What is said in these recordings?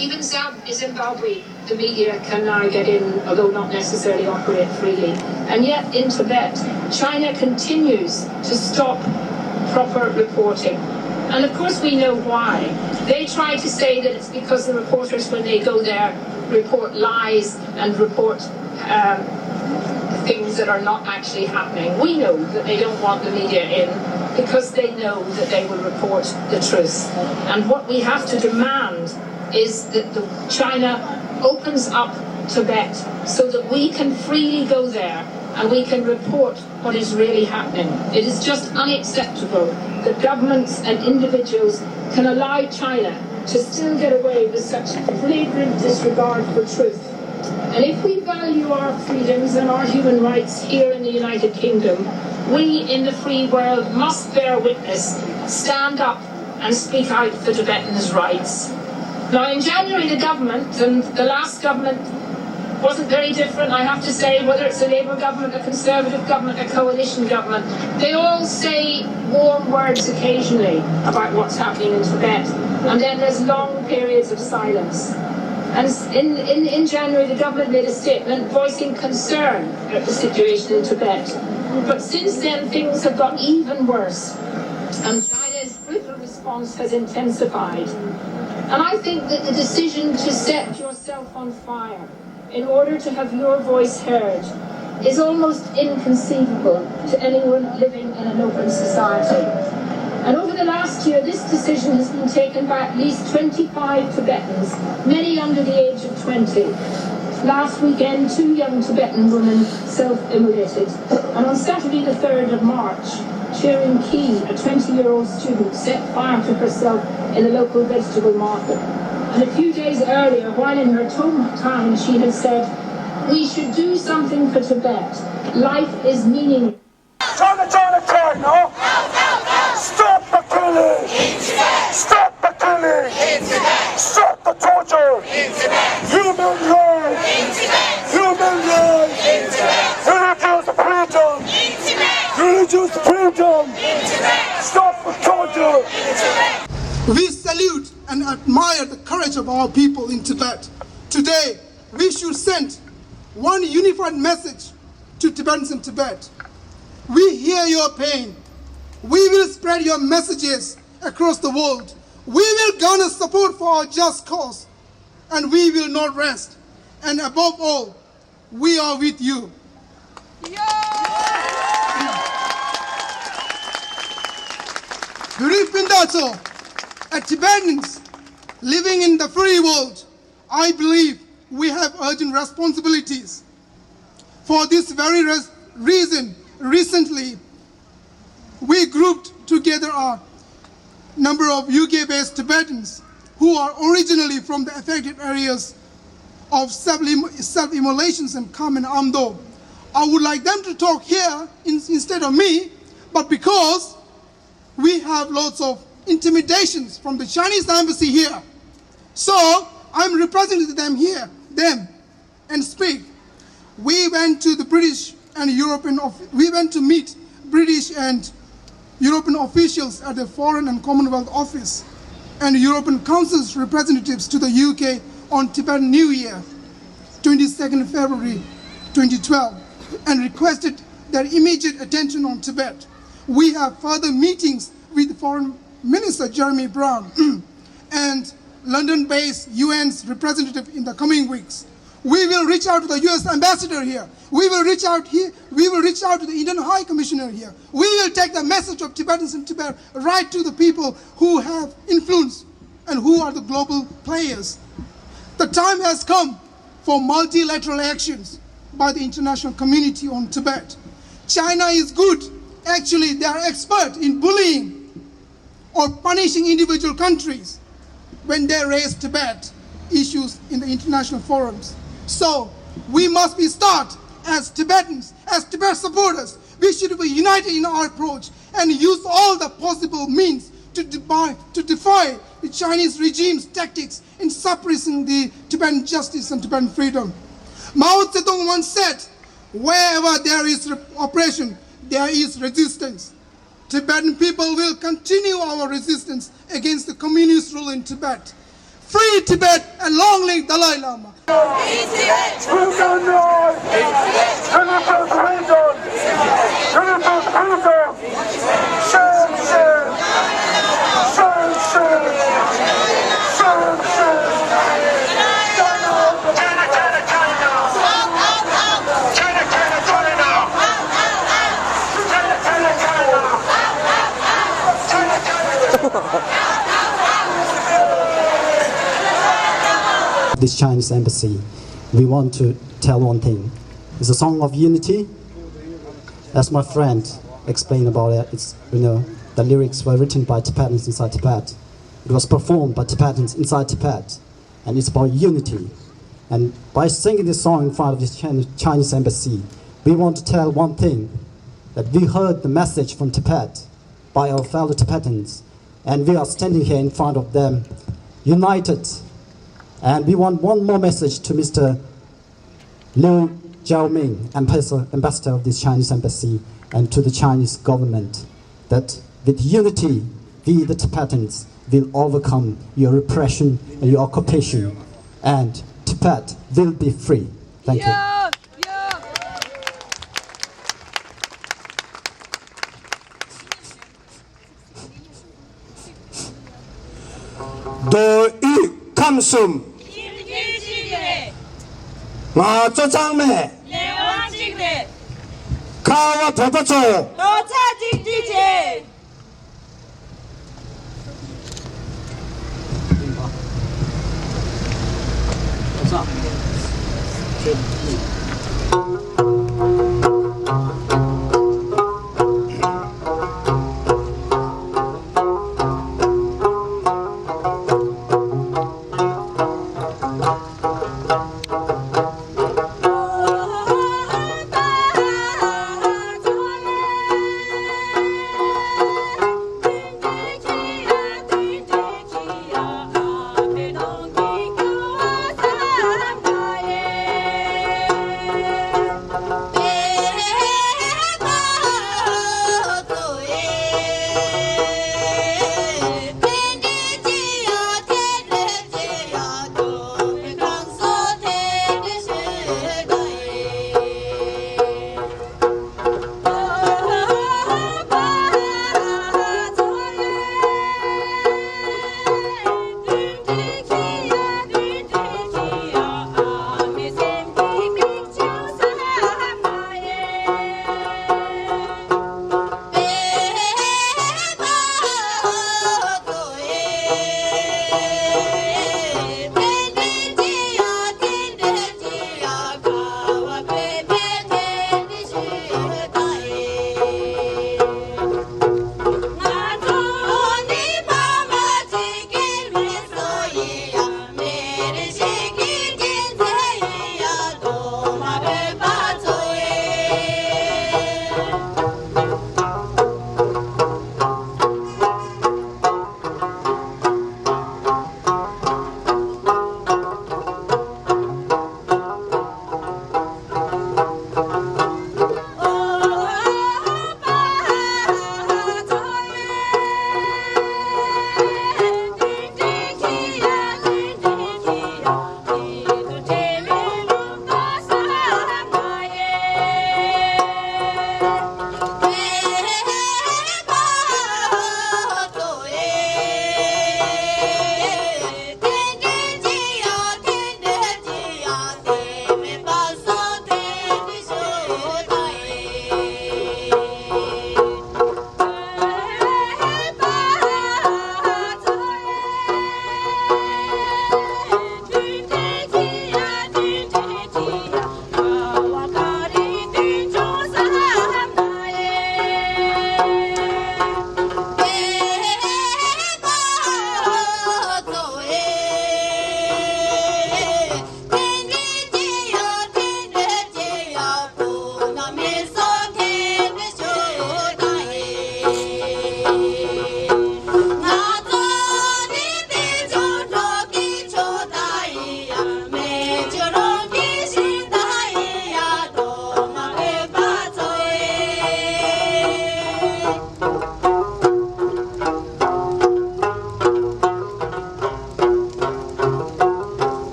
Even Zimbabwe, the media can now get in, although not necessarily operate freely. And yet in Tibet, China continues to stop proper reporting. And of course we know why. They try to say that it's because the reporters, when they go there, report lies and report things that are not actually happening. We know that they don't want the media in because they know that they will report the truth. And what we have to demand is that China opens up Tibet so that we can freely go there and we can report what is really happening. It is just unacceptable that governments and individuals can allow China to still get away with such flagrant disregard for truth. And if we value our freedoms and our human rights here in the United Kingdom, we in the free world must bear witness, stand up and speak out for Tibetans' rights. Now in January the government, and the last government wasn't very different, I have to say, whether it's a Labour government, a Conservative government, a coalition government, they all say warm words occasionally about what's happening in Tibet, and then there's long periods of silence. And in January the government made a statement voicing concern at the situation in Tibet. But since then things have got even worse, and China's brutal response has intensified. And I think that the decision to set yourself on fire in order to have your voice heard is almost inconceivable to anyone living in an open society. And over the last year, this decision has been taken by at least 25 Tibetans, many under the age of 20. Last weekend, 2 young Tibetan women self-immolated. And on Saturday the 3rd of March, Tsering Passang, a 20-year-old student, set fire to herself in the local vegetable market. And a few days earlier, while in her hometown, she had said, "We should do something for Tibet. Life is meaningless." China, no! Stop the killing! Stop the killing! Stop the torture! Human rights! Human rights! Religious freedom! Religious freedom! Stop the torture! We salute and admire the courage of our people in Tibet. Today, we should send one unified message to Tibetans in Tibet. We hear your pain. We will spread your messages across the world. We will garner support for our just cause. And we will not rest. And above all, we are with you. As Tibetans living in the free world, I believe we have urgent responsibilities. For this very reason, recently, we grouped together a number of UK-based Tibetans who are originally from the affected areas of self-immolations in Kham and Amdo. I would like them to talk here instead of me, but because we have lots of intimidations from the Chinese embassy here, so I'm representing them and speak. We went to the British and European, we went to meet British and European officials at the Foreign and Commonwealth Office and European Council's representatives to the UK on Tibetan New Year, 22nd February 2012, and requested their immediate attention on Tibet. We have further meetings with Foreign Minister Jeremy Brown and London-based UN's representative in the coming weeks. We will reach out to the US ambassador here. We will reach out to the Indian High Commissioner here. We will take the message of Tibetans in Tibet right to the people who have influence and who are the global players. The time has come for multilateral actions by the international community on Tibet. China is good. Actually, they are expert in bullying or punishing individual countries when they raise Tibet issues in the international forums. So we must be start as Tibetans, as Tibet supporters. We should be united in our approach and use all the possible means to defy the Chinese regime's tactics in suppressing the Tibetan justice and Tibetan freedom. Mao Zedong once said, wherever there is oppression, there is resistance. Tibetan people will continue our resistance against the communist rule in Tibet. Free Tibet and long live Dalai Lama. This Chinese embassy, we want to tell one thing. It's a song of unity. As my friend explained about it, it's, the lyrics were written by Tibetans inside Tibet. It was performed by Tibetans inside Tibet. And it's about unity. And by singing this song in front of this Chinese embassy, we want to tell one thing, that we heard the message from Tibet by our fellow Tibetans. And we are standing here in front of them, united. And we want one more message to Mr. Liu Jiaoming, ambassador of this Chinese embassy, and to the Chinese government, that with unity, we the Tibetans will overcome your repression and your occupation, and Tibet will be free. Thank you. 감숨 마저장매 가와 대파초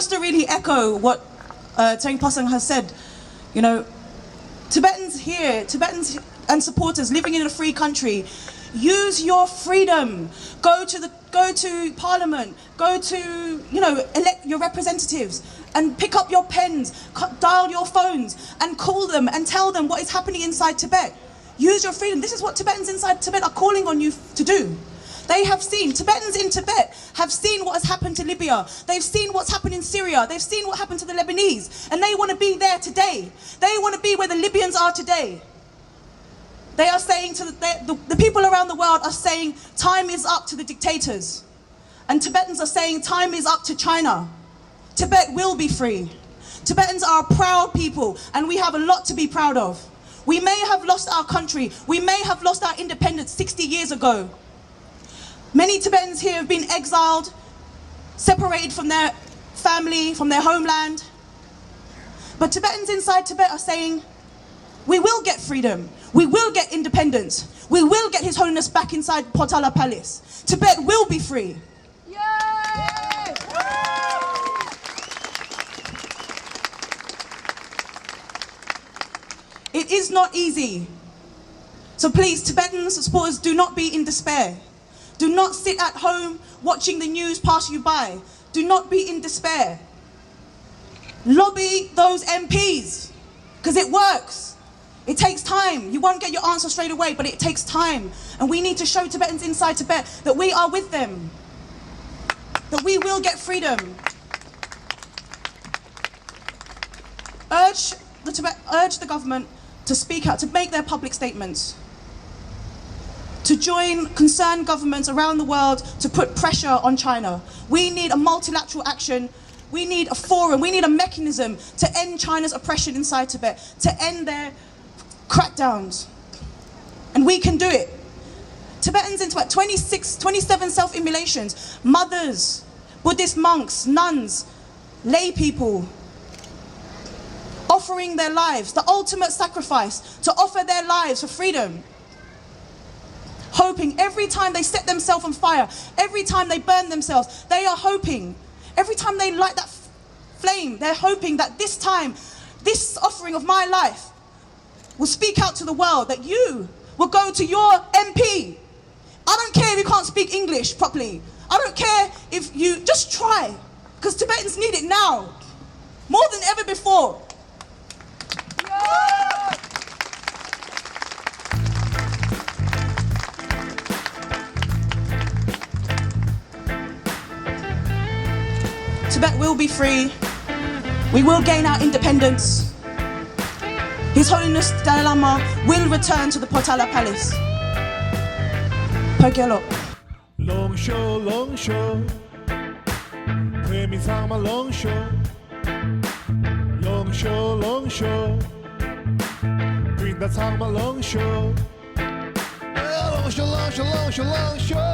just to really echo what Tsering Passang has said, you know, Tibetans and supporters living in a free country, use your freedom. Go to Parliament. Go to, you know, elect your representatives and pick up your pens, dial your phones and call them and tell them what is happening inside Tibet. Use your freedom. This is what Tibetans inside Tibet are calling on you to do. They have seen, Tibetans in Tibet have seen what has happened to Libya. They've seen what's happened in Syria. They've seen what happened to the Lebanese. And they want to be there today. They want to be where the Libyans are today. They are saying to the people around the world are saying time is up to the dictators. And Tibetans are saying time is up to China. Tibet will be free. Tibetans are a proud people and we have a lot to be proud of. We may have lost our country. We may have lost our independence 60 years ago. Many Tibetans here have been exiled, separated from their family, from their homeland. But Tibetans inside Tibet are saying, we will get freedom. We will get independence. We will get His Holiness back inside Potala Palace. Tibet will be free. Yay! It is not easy. So please, Tibetan supporters, do not be in despair. Do not sit at home watching the news pass you by. Do not be in despair. Lobby those MPs, because it works. It takes time. You won't get your answer straight away, but it takes time. And we need to show Tibetans inside Tibet that we are with them, that we will get freedom. Urge the government to speak out, to make their public statements, to join concerned governments around the world to put pressure on China. We need a multilateral action. We need a forum. We need a mechanism to end China's oppression inside Tibet, to end their crackdowns. And we can do it. Tibetans in Tibet, 27 self-immolations, mothers, Buddhist monks, nuns, lay people, offering their lives, the ultimate sacrifice, to offer their lives for freedom. Hoping every time they set themselves on fire, every time they burn themselves, they are hoping, every time they light that flame, they're hoping that this time, this offering of my life will speak out to the world, that you will go to your MP. I don't care if you can't speak English properly. I don't care if you, just try, because Tibetans need it now, more than ever before. Yeah! Tibet will be free. We will gain our independence. His Holiness Dalai Lama will return to the Potala Palace. Pagelo. Long show. Pema Sama long show. Long show. Bring that Sama long show. Long show.